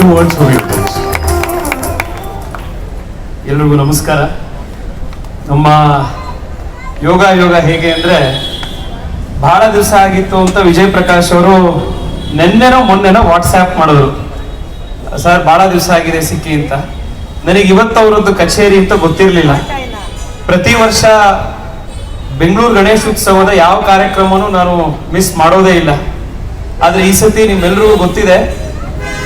2 words for you. ಎಲ್ರಿಗೂ ನಮಸ್ಕಾರ. ನಮ್ಮ ಯೋಗ ಹೇಗೆ ಅಂದ್ರೆ ಬಹಳ ದಿವಸ ಆಗಿತ್ತು ಅಂತ ವಿಜಯ್ ಪ್ರಕಾಶ್ ಅವರು ನೆನ್ನೆನೋ ಮೊನ್ನೆನೋ ವಾಟ್ಸ್ಆ್ಯಪ್ ಮಾಡಿದ್ರು, ಸರ್ ಬಹಳ ದಿವಸ ಆಗಿದೆ ಸಿಕ್ಕಿ ಅಂತ. ನನಗೆ ಇವತ್ತು ಅವರದ್ದು ಕಚೇರಿ ಅಂತ ಗೊತ್ತಿರಲಿಲ್ಲ. ಪ್ರತಿ ವರ್ಷ ಬೆಂಗಳೂರು ಗಣೇಶೋತ್ಸವದ ಯಾವ ಕಾರ್ಯಕ್ರಮನೂ ನಾನು ಮಿಸ್ ಮಾಡೋದೇ ಇಲ್ಲ. ಆದ್ರೆ ಈ ಸತಿ ನಿಮ್ಮೆಲ್ಲರಿಗೂ ಗೊತ್ತಿದೆ,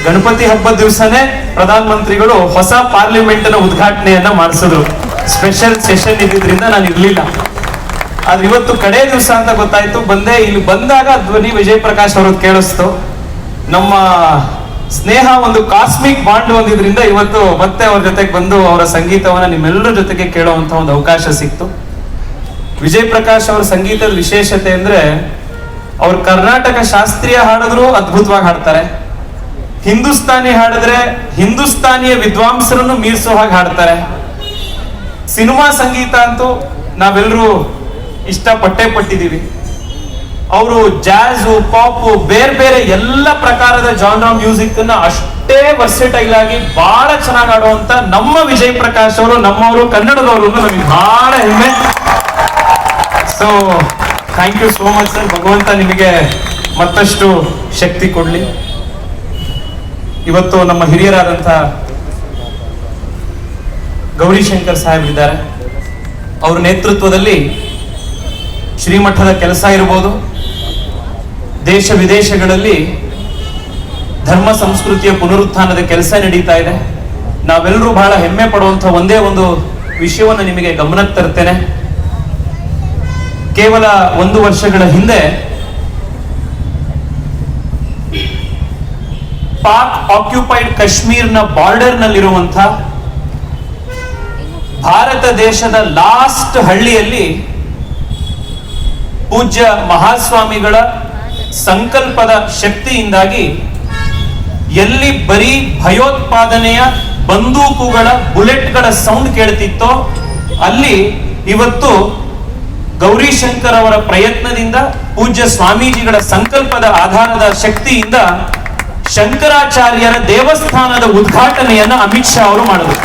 ಗಣಪತಿ ಹಬ್ಬದ ದಿವಸನೇ ಪ್ರಧಾನ ಮಂತ್ರಿಗಳು ಹೊಸ ಪಾರ್ಲಿಮೆಂಟ್ ನ ಉದ್ಘಾಟನೆಯನ್ನ ಮಾಡಿಸಿದ್ರು. ಸ್ಪೆಷಲ್ ಸೆಷನ್ ಇದ್ದಿದ್ರಿಂದ ನಾನು ಇರ್ಲಿಲ್ಲ. ಆದ್ರೆ ಇವತ್ತು ಕಡೆ ದಿವಸ ಅಂತ ಗೊತ್ತಾಯ್ತು. ಇಲ್ಲಿ ಬಂದಾಗ ಧ್ವನಿ ವಿಜಯ್ ಪ್ರಕಾಶ್ ಅವ್ರದ್ದು ಕೇಳಿಸ್ತು. ನಮ್ಮ ಸ್ನೇಹ ಒಂದು ಕಾಸ್ಮಿಕ್ ಬಾಂಡ್ ಹೊಂದಿದ್ರಿಂದ ಇವತ್ತು ಮತ್ತೆ ಅವ್ರ ಜೊತೆಗೆ ಬಂದು ಅವರ ಸಂಗೀತವನ್ನ ನಿಮ್ಮೆಲ್ಲರ ಜೊತೆಗೆ ಕೇಳುವಂತ ಒಂದು ಅವಕಾಶ ಸಿಕ್ತು. ವಿಜಯ್ ಪ್ರಕಾಶ್ ಅವರ ಸಂಗೀತದ ವಿಶೇಷತೆ ಅಂದ್ರೆ ಅವ್ರು ಕರ್ನಾಟಕ ಶಾಸ್ತ್ರೀಯ ಹಾಡಿದ್ರು ಅದ್ಭುತವಾಗಿ ಹಾಡ್ತಾರೆ, ಹಿಂದೂಸ್ತಾನಿ ಹಾಡಿದ್ರೆ ಹಿಂದೂಸ್ತಾನಿಯ ವಿದ್ವಾಂಸರನ್ನು ಮೀರಿಸೋ ಹಾಗೆ ಹಾಡ್ತಾರೆ. ಸಿನಿಮಾ ಸಂಗೀತ ಅಂತೂ ನಾವೆಲ್ಲರೂ ಪಟ್ಟಿದ್ದೀವಿ. ಅವರು ಜಾಝು, ಪಾಪ್, ಬೇರೆ ಎಲ್ಲ ಪ್ರಕಾರದ ಜಾನ್ರಾ ಮ್ಯೂಸಿಕ್ ಅನ್ನ ಅಷ್ಟೇ ವರ್ಸಟೈಲ್ ಆಗಿ ಬಹಳ ಚೆನ್ನಾಗಿ ಆಡುವಂತ ನಮ್ಮ ವಿಜಯ್ ಪ್ರಕಾಶ್ ಅವರು, ನಮ್ಮವರು, ಕನ್ನಡದವರು ನಮಗೆ ಬಹಳ ಹೆಮ್ಮೆ. So thank you so much sir. ಭಗವಂತ ನಿಮಗೆ ಮತ್ತಷ್ಟು ಶಕ್ತಿ ಕೊಡ್ಲಿ. ಇವತ್ತು ನಮ್ಮ ಹಿರಿಯರಾದಂಥ ಗೌರಿಶಂಕರ್ ಸಾಹೇಬ್ರಿದ್ದಾರೆ. ಅವ್ರ ನೇತೃತ್ವದಲ್ಲಿ ಶ್ರೀಮಠದ ಕೆಲಸ ಇರ್ಬೋದು, ದೇಶ ವಿದೇಶಗಳಲ್ಲಿ ಧರ್ಮ ಸಂಸ್ಕೃತಿಯ ಪುನರುತ್ಥಾನದ ಕೆಲಸ ನಡೀತಾ ಇದೆ. ನಾವೆಲ್ಲರೂ ಬಹಳ ಹೆಮ್ಮೆ ಪಡುವಂಥ ಒಂದೇ ಒಂದು ವಿಷಯವನ್ನು ನಿಮಗೆ ಗಮನಕ್ಕೆ ತರ್ತೇನೆ. ಕೇವಲ 1 ವರ್ಷಗಳ ಹಿಂದೆ ಪಾಕ್ ಆಕ್ಯುಪೈಡ್ ಕಾಶ್ಮೀರ್ನ ಬಾರ್ಡರ್ ನಲ್ಲಿರುವಂತ ಭಾರತ ದೇಶದ ಲಾಸ್ಟ್ ಹಳ್ಳಿಯಲ್ಲಿ ಪೂಜ್ಯ ಮಹಾಸ್ವಾಮಿಗಳ ಸಂಕಲ್ಪದ ಶಕ್ತಿಯಿಂದಾಗಿ ಎಲ್ಲಿ ಬರೀ ಭಯೋತ್ಪಾದನೆಯ ಬಂದೂಕುಗಳ ಬುಲೆಟ್ಗಳ ಸೌಂಡ್ ಕೇಳ್ತಿತ್ತೋ ಅಲ್ಲಿ ಇವತ್ತು ಗೌರಿಶಂಕರ್ ಅವರ ಪ್ರಯತ್ನದಿಂದ, ಪೂಜ್ಯ ಸ್ವಾಮೀಜಿಗಳ ಸಂಕಲ್ಪದ ಆಧಾರದ ಶಕ್ತಿಯಿಂದ ಶಂಕರಾಚಾರ್ಯರ ದೇವಸ್ಥಾನದ ಉದ್ಘಾಟನೆಯನ್ನ ಅಮಿತ್ ಶಾ ಅವರು ಮಾಡಿದರು.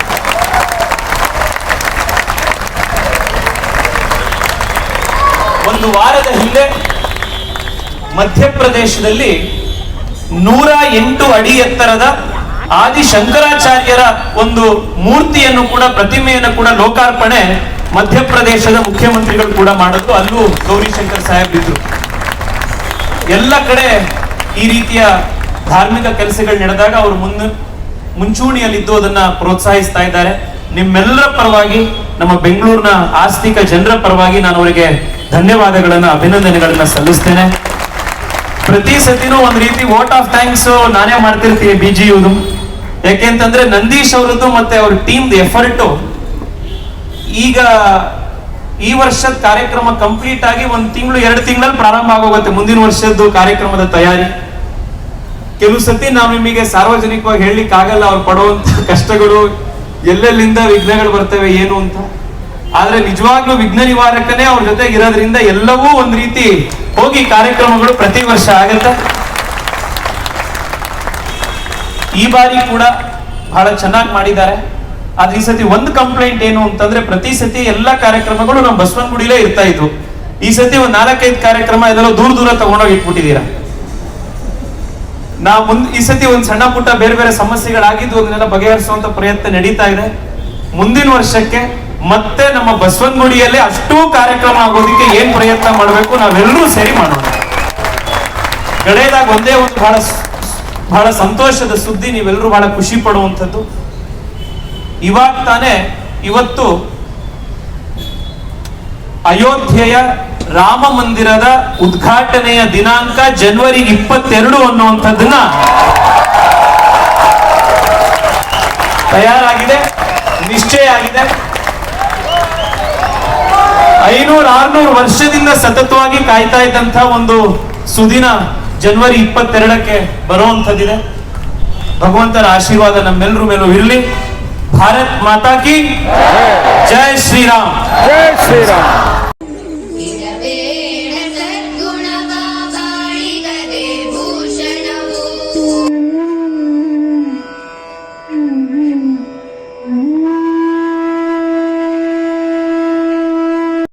ಒಂದು ವಾರದ ಹಿಂದೆ ಮಧ್ಯಪ್ರದೇಶದಲ್ಲಿ 108 ಅಡಿ ಎತ್ತರದ ಆದಿ ಶಂಕರಾಚಾರ್ಯರ ಒಂದು ಮೂರ್ತಿಯನ್ನು ಕೂಡ, ಪ್ರತಿಮೆಯನ್ನು ಕೂಡ ಲೋಕಾರ್ಪಣೆ ಮಧ್ಯಪ್ರದೇಶದ ಮುಖ್ಯಮಂತ್ರಿಗಳು ಕೂಡ ಮಾಡಿದ್ರು. ಅಲ್ಲೂ ಗೌರಿಶಂಕರ್ ಸಾಹೇಬ್ ಇದ್ರು. ಎಲ್ಲ ಕಡೆ ಈ ರೀತಿಯ ಧಾರ್ಮಿಕ ಕೆಲಸಗಳು ನಡೆದಾಗ ಅವರು ಮುಂಚೂಣಿಯಲ್ಲಿದ್ದು ಅದನ್ನ ಪ್ರೋತ್ಸಾಹಿಸ್ತಾ ಇದ್ದಾರೆ. ನಿಮ್ಮೆಲ್ಲರ ಪರವಾಗಿ, ನಮ್ಮ ಬೆಂಗಳೂರಿನ ಆಸ್ತಿಕ ಜನರ ಪರವಾಗಿ ನಾನು ಅವರಿಗೆ ಧನ್ಯವಾದಗಳನ್ನ, ಅಭಿನಂದನೆಗಳನ್ನ ಸಲ್ಲಿಸ್ತೇನೆ. ಪ್ರತಿ ಸತಿನೂ ಒಂದ್ ರೀತಿ ವೋಟ್ ಆಫ್ ಥ್ಯಾಂಕ್ಸ್ ನಾನೇ ಮಾಡ್ತಿರ್ತೀವಿ BGU. ಯಾಕೆಂತಂದ್ರೆ ನಂದೀಶ್ ಅವರದ್ದು ಮತ್ತೆ ಅವ್ರ ಟೀಮ್ ಎಫರ್ಟ್ ಈಗ ಈ ವರ್ಷದ ಕಾರ್ಯಕ್ರಮ ಕಂಪ್ಲೀಟ್ ಆಗಿ 1 ತಿಂಗಳು 2 ತಿಂಗಳಲ್ಲಿ ಪ್ರಾರಂಭ ಆಗೋಗುತ್ತೆ ಮುಂದಿನ ವರ್ಷದ್ದು ಕಾರ್ಯಕ್ರಮದ ತಯಾರಿ. ಕೆಲವು ಸತಿ ನಾವು ನಿಮಗೆ ಸಾರ್ವಜನಿಕವಾಗಿ ಹೇಳಲಿಕ್ಕೆ ಆಗಲ್ಲ ಅವ್ರು ಪಡುವಂತ ಕಷ್ಟಗಳು, ಎಲ್ಲೆಲ್ಲಿಂದ ವಿಘ್ನಗಳು ಬರ್ತವೆ ಏನು ಅಂತ. ಆದ್ರೆ ನಿಜವಾಗ್ಲೂ ವಿಘ್ನ ನಿವಾರಕನೇ ಅವ್ರ ಜೊತೆಗೆ ಇರೋದ್ರಿಂದ ಎಲ್ಲವೂ ಒಂದ್ ರೀತಿ ಹೋಗಿ ಕಾರ್ಯಕ್ರಮಗಳು ಪ್ರತಿ ವರ್ಷ ಆಗುತ್ತೆ. ಈ ಬಾರಿ ಕೂಡ ಬಹಳ ಚೆನ್ನಾಗಿ ಮಾಡಿದ್ದಾರೆ. ಆದ್ರೆ ಈ ಸತಿ ಒಂದು ಕಂಪ್ಲೇಂಟ್ ಏನು ಅಂತಂದ್ರೆ, ಪ್ರತಿ ಸತಿ ಎಲ್ಲಾ ಕಾರ್ಯಕ್ರಮಗಳು ನಮ್ಮ ಬಸವನಗುಡಿಲೇ ಇರ್ತಾ ಇದ್ವು. ಈ ಸತಿ 4-5 ಕಾರ್ಯಕ್ರಮ ಇದೆಲ್ಲ ದೂರ ತಗೊಂಡೋಗಿ ಇಟ್ಬಿಟ್ಟಿದ್ದೀರಾ. ಈ ಸತಿ ಒಂದ್ ಸಣ್ಣ ಪುಟ್ಟ ಬೇರೆ ಸಮಸ್ಯೆಗಳಾಗಿದ್ದು ಅದನ್ನೆಲ್ಲ ಬಗೆಹರಿಸುವಂತ ಪ್ರಯತ್ನ ನಡೀತಾ ಇದೆ. ಮುಂದಿನ ವರ್ಷಕ್ಕೆ ಮತ್ತೆ ನಮ್ಮ ಬಸವನಗುಡಿಯಲ್ಲೇ ಅಷ್ಟೂ ಕಾರ್ಯಕ್ರಮ ಆಗೋದಿಕ್ಕೆ ಏನ್ ಪ್ರಯತ್ನ ಮಾಡಬೇಕು ನಾವೆಲ್ಲರೂ ಸೇರಿ ಮಾಡೋಣ. ಗಳೆದಾಗ ಒಂದೇ ಒಂದು ಬಹಳ ಸಂತೋಷದ ಸುದ್ದಿ, ನೀವೆಲ್ಲರೂ ಬಹಳ ಖುಷಿ ಪಡುವಂಥದ್ದು. ಇವಾಗ ತಾನೇ ಇವತ್ತು ಅಯೋಧ್ಯೆಯ ರಾಮ ಮಂದಿರದ ಉದ್ಘಾಟನೆಯ ದಿನಾಂಕ ಜನವರಿ 22 ಅನ್ನುವಂಥದ್ದನ್ನ ತಯಾರಾಗಿದೆ, ನಿಶ್ಚಯ ಆಗಿದೆ. 500-600 ವರ್ಷದಿಂದ ಸತತವಾಗಿ ಕಾಯ್ತಾ ಇದ್ದಂತ ಒಂದು ಸುದಿನ ಜನವರಿ 22ಕ್ಕೆ ಬರುವಂಥದ್ದಿದೆ. ಭಗವಂತನ ಆಶೀರ್ವಾದ ನಮ್ಮೆಲ್ಲರ ಮೇಲೂ ಇರಲಿ. ಭಾರತ್ ಮಾತಾ ಕಿ ಜೈ ಶ್ರೀರಾಮ್. ಜೈ ಶ್ರೀರಾಮ್.